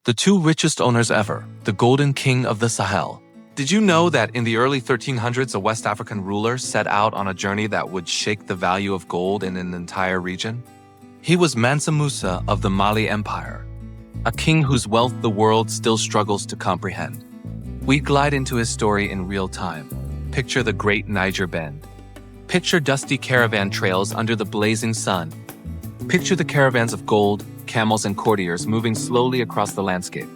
The two richest owners ever, the Golden King of the Sahel. Did you know that in the early 1300s, a West African ruler set out on a journey that would shake the value of gold in an entire region? He was Mansa Musa of the Mali Empire, a king whose wealth the world still struggles to comprehend. We glide into his story in real time. Picture the Great Niger Bend. Picture dusty caravan trails under the blazing sun. Picture the caravans of gold, camels, and courtiers moving slowly across the landscape.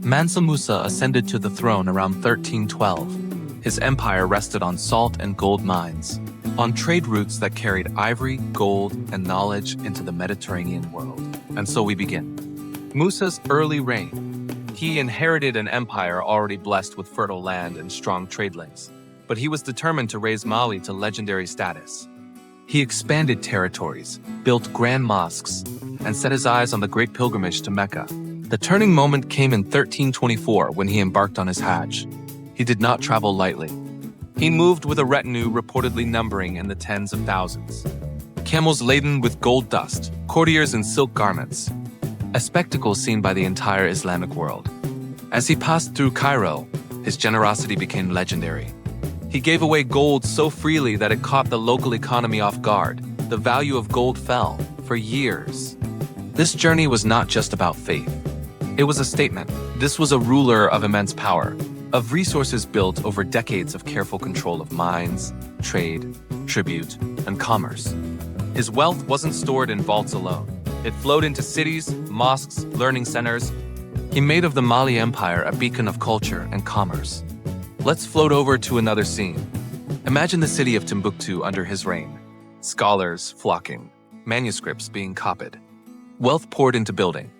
Mansa Musa ascended to the throne around 1312. His empire rested on salt and gold mines, on trade routes that carried ivory, gold, and knowledge into the Mediterranean world. And so we begin. Musa's early reign. He inherited an empire already blessed with fertile land and strong trade links, but he was determined to raise Mali to legendary status. He expanded territories, built grand mosques, and set his eyes on the great pilgrimage to Mecca. The turning moment came in 1324 when he embarked on his Hajj. He did not travel lightly. He moved with a retinue reportedly numbering in the tens of thousands. Camels laden with gold dust, courtiers in silk garments, a spectacle seen by the entire Islamic world. As he passed through Cairo, his generosity became legendary. He gave away gold so freely that it caught the local economy off guard. The value of gold fell for years. This journey was not just about faith. It was a statement. This was a ruler of immense power, of resources built over decades of careful control of mines, trade, tribute, and commerce. His wealth wasn't stored in vaults alone. It flowed into cities, mosques, learning centers. He made of the Mali Empire a beacon of culture and commerce. Let's float over to another scene. Imagine the city of Timbuktu under his reign. Scholars flocking, manuscripts being copied. Wealth poured into building.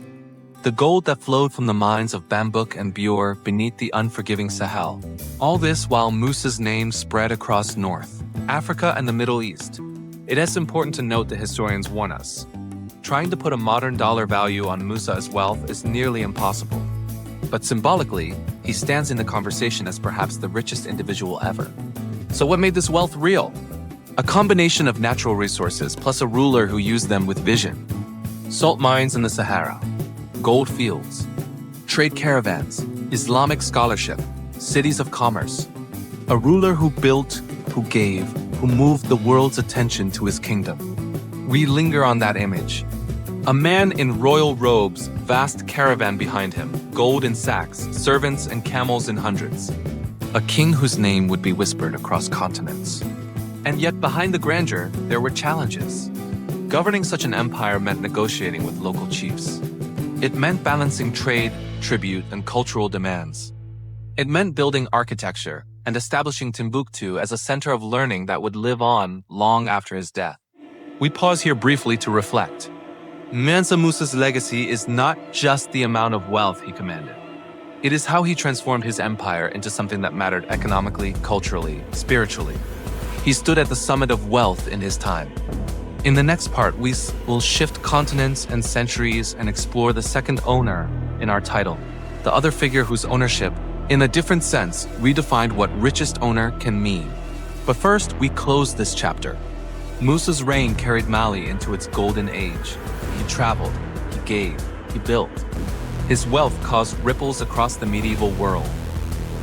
The gold that flowed from the mines of Bambouk and Bure beneath the unforgiving Sahel. All this while Musa's name spread across North Africa and the Middle East. It is important to note that historians warn us. Trying to put a modern dollar value on Musa's wealth is nearly impossible. But symbolically, he stands in the conversation as perhaps the richest individual ever. So what made this wealth real? A combination of natural resources plus a ruler who used them with vision. Salt mines in the Sahara, gold fields, trade caravans, Islamic scholarship, cities of commerce. A ruler who built, who gave, who moved the world's attention to his kingdom. We linger on that image. A man in royal robes, vast caravan behind him, gold in sacks, servants and camels in hundreds. A king whose name would be whispered across continents. And yet behind the grandeur, there were challenges. Governing such an empire meant negotiating with local chiefs. It meant balancing trade, tribute, and cultural demands. It meant building architecture and establishing Timbuktu as a center of learning that would live on long after his death. We pause here briefly to reflect. Mansa Musa's legacy is not just the amount of wealth he commanded. It is how he transformed his empire into something that mattered economically, culturally, spiritually. He stood at the summit of wealth in his time. In the next part, we will shift continents and centuries and explore the second owner in our title, the other figure whose ownership, in a different sense, redefined what richest owner can mean. But first, we close this chapter. Musa's reign carried Mali into its golden age. He traveled, he gave, he built. His wealth caused ripples across the medieval world.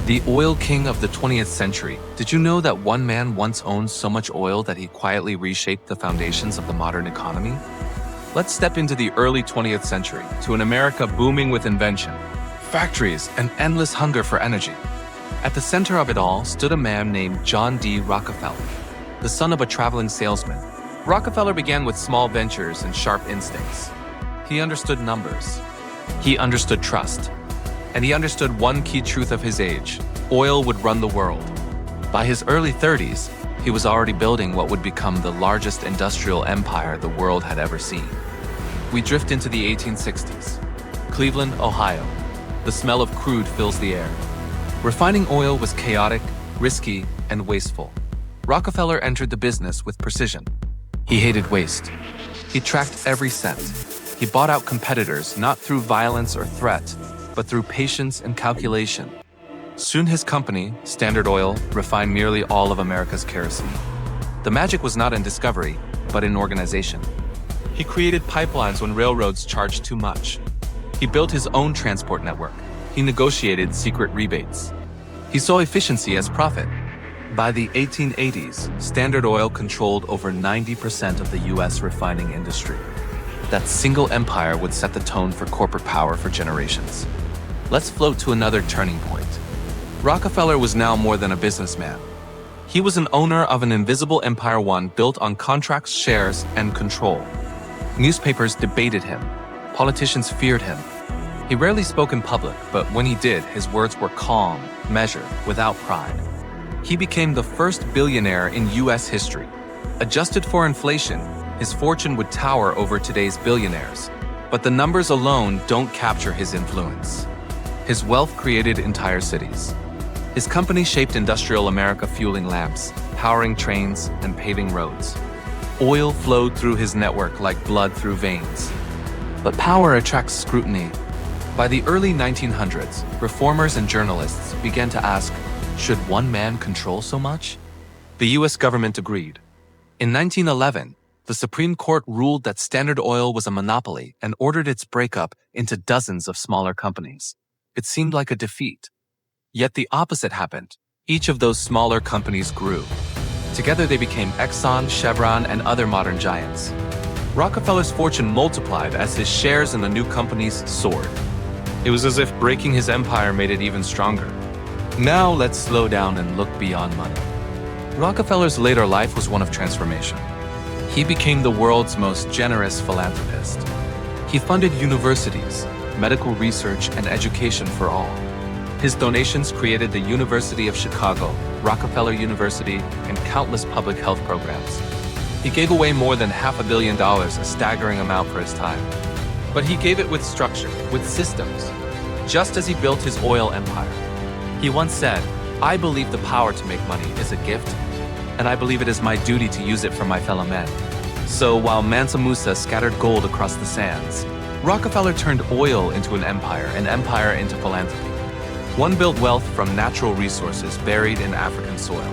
The oil king of the 20th century. Did you know that one man once owned so much oil that he quietly reshaped the foundations of the modern economy? Let's step into the early 20th century, to an America booming with invention, factories, and endless hunger for energy. At the center of it all stood a man named John D. Rockefeller, the son of a traveling salesman. Rockefeller began with small ventures and sharp instincts. He understood numbers. He understood trust. And he understood one key truth of his age: oil would run the world. By his early 30s, he was already building what would become the largest industrial empire the world had ever seen. We drift into the 1860s. Cleveland, Ohio. The smell of crude fills the air. Refining oil was chaotic, risky, and wasteful. Rockefeller entered the business with precision. He hated waste. He tracked every cent. He bought out competitors not through violence or threat, but through patience and calculation. Soon his company, Standard Oil, refined nearly all of America's kerosene. The magic was not in discovery, but in organization. He created pipelines when railroads charged too much. He built his own transport network. He negotiated secret rebates. He saw efficiency as profit. By the 1880s, Standard Oil controlled over 90% of the US refining industry. That single empire would set the tone for corporate power for generations. Let's float to another turning point. Rockefeller was now more than a businessman. He was an owner of an invisible empire, one built on contracts, shares, and control. Newspapers debated him. Politicians feared him. He rarely spoke in public, but when he did, his words were calm, measured, without pride. He became the first billionaire in US history. Adjusted for inflation, his fortune would tower over today's billionaires. But the numbers alone don't capture his influence. His wealth created entire cities. His company shaped industrial America, fueling lamps, powering trains, and paving roads. Oil flowed through his network like blood through veins. But power attracts scrutiny. By the early 1900s, reformers and journalists began to ask, should one man control so much? The US government agreed. In 1911, the Supreme Court ruled that Standard Oil was a monopoly and ordered its breakup into dozens of smaller companies. It seemed like a defeat. Yet the opposite happened. Each of those smaller companies grew. Together they became Exxon, Chevron, and other modern giants. Rockefeller's fortune multiplied as his shares in the new companies soared. It was as if breaking his empire made it even stronger. Now let's slow down and look beyond money. Rockefeller's later life was one of transformation. He became the world's most generous philanthropist. He funded universities, medical research, and education for all. His donations created the University of Chicago, Rockefeller University, and countless public health programs. He gave away more than $500 million, a staggering amount for his time. But he gave it with structure, with systems, just as he built his oil empire. He once said, "I believe the power to make money is a gift, and I believe it is my duty to use it for my fellow men." So while Mansa Musa scattered gold across the sands, Rockefeller turned oil into an empire into philanthropy. One built wealth from natural resources buried in African soil,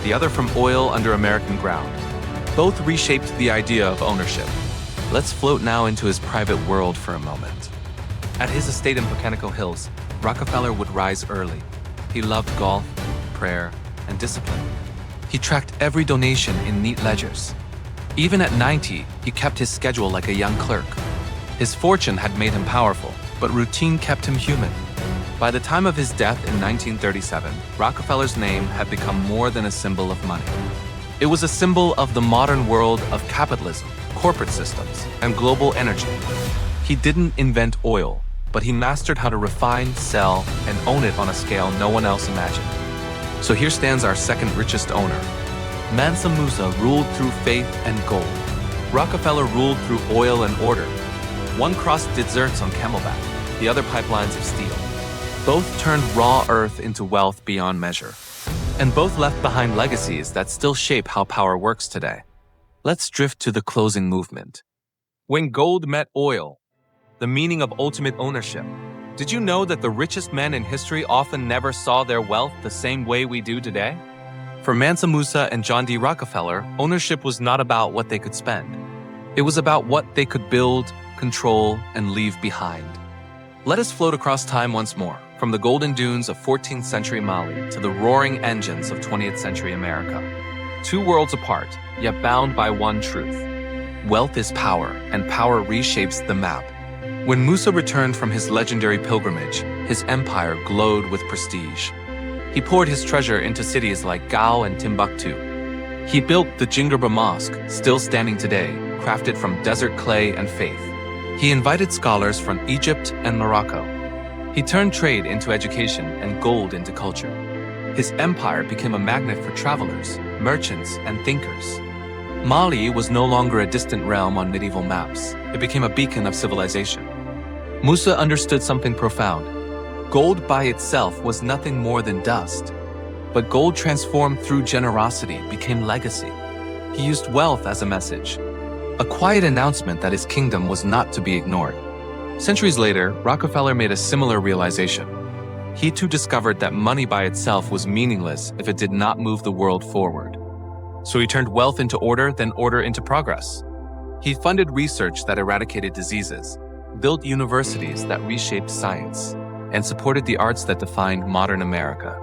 the other from oil under American ground. Both reshaped the idea of ownership. Let's float now into his private world for a moment. At his estate in Pocono Hills, Rockefeller would rise early. He loved golf, prayer, and discipline. He tracked every donation in neat ledgers. Even at 90, he kept his schedule like a young clerk. His fortune had made him powerful, but routine kept him human. By the time of his death in 1937, Rockefeller's name had become more than a symbol of money. It was a symbol of the modern world of capitalism, corporate systems, and global energy. He didn't invent oil, but he mastered how to refine, sell, and own it on a scale no one else imagined. So here stands our second richest owner. Mansa Musa ruled through faith and gold. Rockefeller ruled through oil and order. One crossed deserts on camelback, the other pipelines of steel. Both turned raw earth into wealth beyond measure. And both left behind legacies that still shape how power works today. Let's drift to the closing movement. When gold met oil, the meaning of ultimate ownership. Did you know that the richest men in history often never saw their wealth the same way we do today? For Mansa Musa and John D. Rockefeller, ownership was not about what they could spend. It was about what they could build, control, and leave behind. Let us float across time once more, from the golden dunes of 14th century Mali to the roaring engines of 20th century America. Two worlds apart, yet bound by one truth. Wealth is power, and power reshapes the map. When Musa returned from his legendary pilgrimage, his empire glowed with prestige. He poured his treasure into cities like Gao and Timbuktu. He built the Jingerba Mosque, still standing today, crafted from desert clay and faith. He invited scholars from Egypt and Morocco. He turned trade into education and gold into culture. His empire became a magnet for travelers, merchants, and thinkers. Mali was no longer a distant realm on medieval maps. It became a beacon of civilization. Musa understood something profound. Gold by itself was nothing more than dust. But gold transformed through generosity became legacy. He used wealth as a message, a quiet announcement that his kingdom was not to be ignored. Centuries later, Rockefeller made a similar realization. He too discovered that money by itself was meaningless if it did not move the world forward. So he turned wealth into order, then order into progress. He funded research that eradicated diseases, built universities that reshaped science, and supported the arts that defined modern America.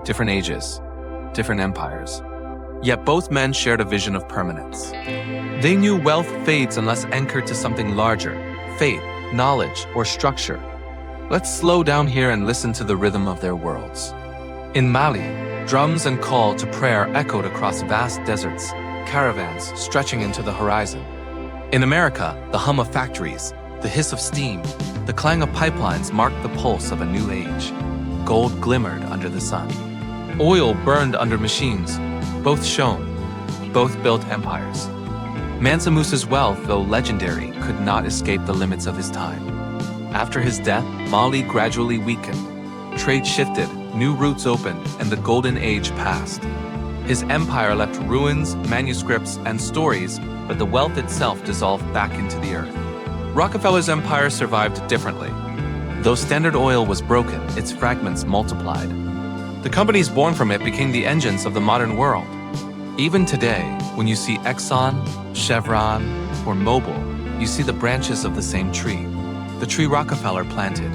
Different ages, different empires. Yet both men shared a vision of permanence. They knew wealth fades unless anchored to something larger, faith, knowledge, or structure. Let's slow down here and listen to the rhythm of their worlds. In Mali, drums and call to prayer echoed across vast deserts, caravans stretching into the horizon. In America, the hum of factories, the hiss of steam, the clang of pipelines marked the pulse of a new age. Gold glimmered under the sun. Oil burned under machines. Both shone. Both built empires. Mansa Musa's wealth, though legendary, could not escape the limits of his time. After his death, Mali gradually weakened. Trade shifted, new routes opened, and the golden age passed. His empire left ruins, manuscripts, and stories, but the wealth itself dissolved back into the earth. Rockefeller's empire survived differently. Though Standard Oil was broken, its fragments multiplied. The companies born from it became the engines of the modern world. Even today, when you see Exxon, Chevron, or Mobil, you see the branches of the same tree, the tree Rockefeller planted.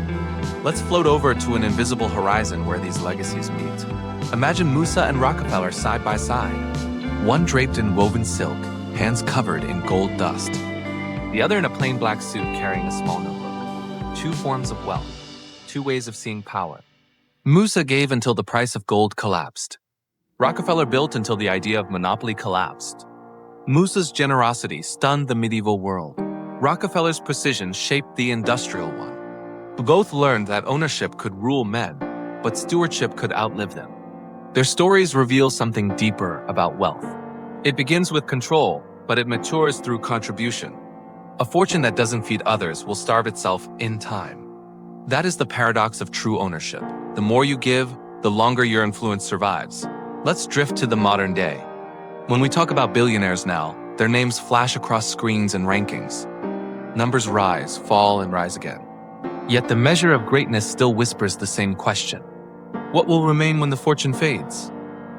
Let's float over to an invisible horizon where these legacies meet. Imagine Musa and Rockefeller side by side, one draped in woven silk, hands covered in gold dust, the other in a plain black suit carrying a small notebook. Two forms of wealth, two ways of seeing power. Musa gave until the price of gold collapsed. Rockefeller built until the idea of monopoly collapsed. Musa's generosity stunned the medieval world. Rockefeller's precision shaped the industrial one. Both learned that ownership could rule men, but stewardship could outlive them. Their stories reveal something deeper about wealth. It begins with control, but it matures through contribution. A fortune that doesn't feed others will starve itself in time. That is the paradox of true ownership. The more you give, the longer your influence survives. Let's drift to the modern day. When we talk about billionaires now, their names flash across screens and rankings. Numbers rise, fall, and rise again. Yet the measure of greatness still whispers the same question. What will remain when the fortune fades?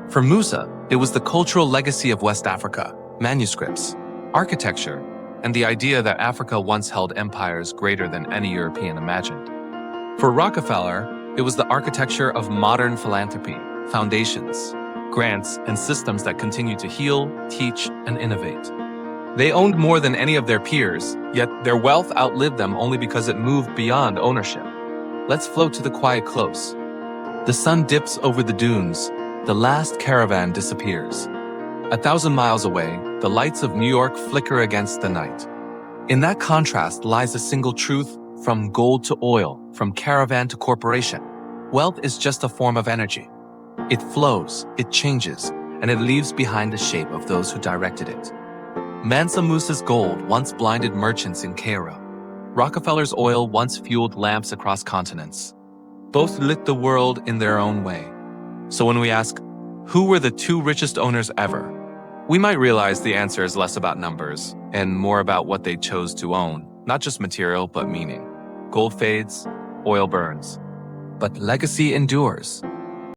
For Musa, it was the cultural legacy of West Africa, manuscripts, architecture, and the idea that Africa once held empires greater than any European imagined. For Rockefeller, it was the architecture of modern philanthropy, foundations, grants, and systems that continue to heal, teach, and innovate. They owned more than any of their peers, yet their wealth outlived them only because it moved beyond ownership. Let's float to the quiet close. The sun dips over the dunes. The last caravan disappears. 1,000 miles away, the lights of New York flicker against the night. In that contrast lies a single truth: from gold to oil, from caravan to corporation. Wealth is just a form of energy. It flows, it changes, and it leaves behind the shape of those who directed it. Mansa Musa's gold once blinded merchants in Cairo. Rockefeller's oil once fueled lamps across continents. Both lit the world in their own way. So when we ask, who were the two richest owners ever? We might realize the answer is less about numbers and more about what they chose to own, not just material, but meaning. Gold fades, oil burns. But legacy endures.